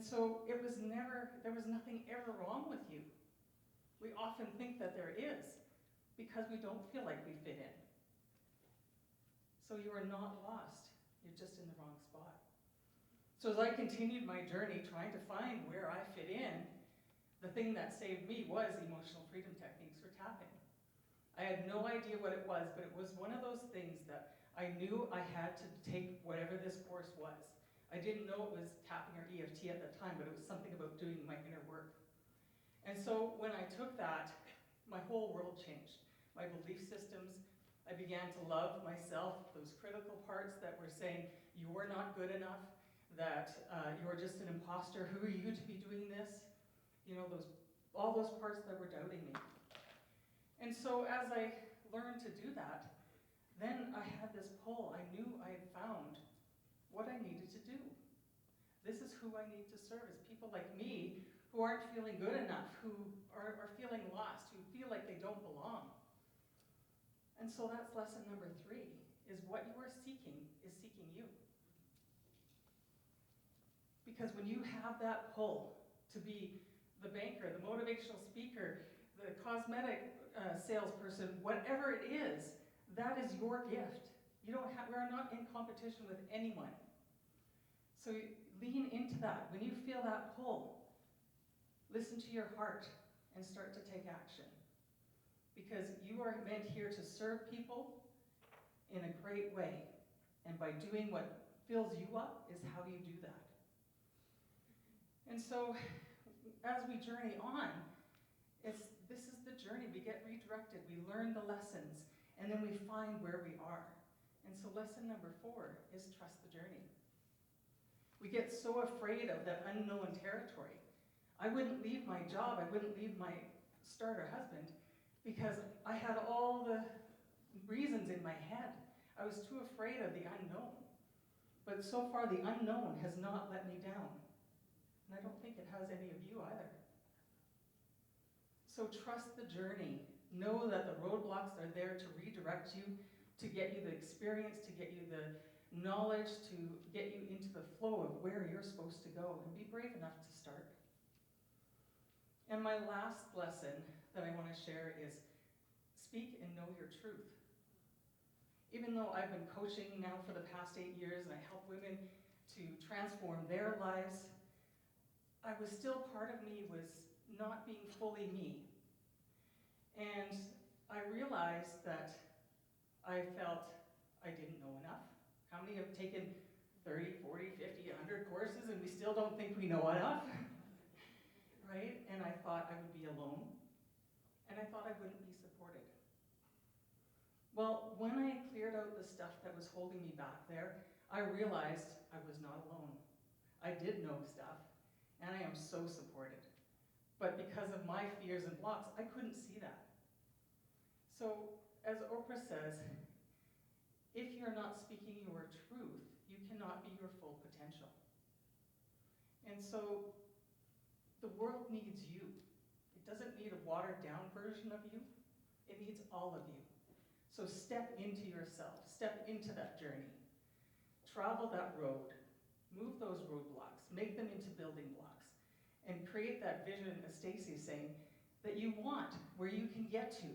And so there was nothing ever wrong with you. We often think that there is, because we don't feel like we fit in. So you are not lost, you're just in the wrong spot. So as I continued my journey trying to find where I fit in, the thing that saved me was emotional freedom techniques for tapping. I had no idea what it was, but it was one of those things that I knew I had to take whatever this course was. I didn't know it was tapping or EFT at the time, but it was something about doing my inner work. And so when I took that, my whole world changed. My belief systems, I began to love myself, those critical parts that were saying, you are not good enough, that you are just an imposter, who are you to be doing this? You know, all those parts that were doubting me. And so as I learned to do that, then I had this pull. I knew I had found what I needed to do. This is who I need to serve, is people like me who aren't feeling good enough, who are feeling lost, who feel like they don't belong. And so that's lesson number 3, is what you are seeking is seeking you. Because when you have that pull to be the banker, the motivational speaker, the cosmetic salesperson, whatever it is, that is your gift. We are not in competition with anyone. So lean into that. When you feel that pull, listen to your heart and start to take action. Because you are meant here to serve people in a great way. And by doing what fills you up is how you do that. And so as we journey on, this is the journey. We get redirected, we learn the lessons, and then we find where we are. And so lesson number 4 is trust the journey. We get so afraid of that unknown territory. I wouldn't leave my job, I wouldn't leave my starter husband, because I had all the reasons in my head. I was too afraid of the unknown. But so far the unknown has not let me down. And I don't think it has any of you either. So trust the journey. Know that the roadblocks are there to redirect you, to get you the experience, to get you the knowledge, to get you into the flow of where you're supposed to go, and be brave enough to start. And my last lesson that I want to share is speak and know your truth. Even though I've been coaching now for the past 8 years and I help women to transform their lives, I was still, part of me was not being fully me. And I realized that I felt I didn't know enough. How many have taken 30, 40, 50, 100 courses and we still don't think we know enough? Right? And I thought I would be alone. And I thought I wouldn't be supported. Well, when I cleared out the stuff that was holding me back there, I realized I was not alone. I did know stuff, and I am so supported. But because of my fears and blocks, I couldn't see that. So, as Oprah says, if you're not speaking your truth, you cannot be your full potential. And so, the world needs you. It doesn't need a watered-down version of you. It needs all of you. So step into yourself. Step into that journey. Travel that road. Move those roadblocks. Make them into building blocks. And create that vision, as Stacey's saying, that you want, where you can get to.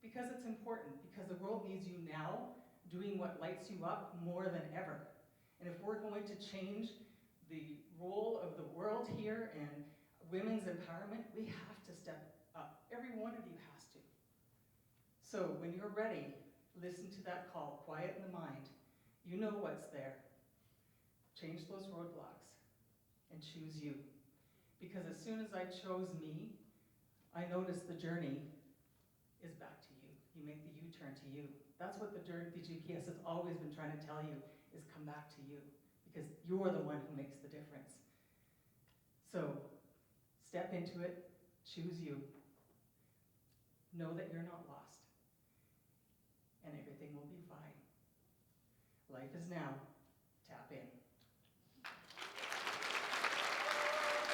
Because it's important. Because the world needs you now, doing what lights you up more than ever. And if we're going to change the role of the world here and women's empowerment, we have to step up. Every one of you has to. So when you're ready, listen to that call, quieten the mind. You know what's there. Change those roadblocks and choose you. Because as soon as I chose me, I noticed the journey is back to you. You make the U-turn to you. That's what the GPS has always been trying to tell you, is come back to you. Because you're the one who makes the difference. So step into it, choose you. Know that you're not lost. And everything will be fine. Life is now.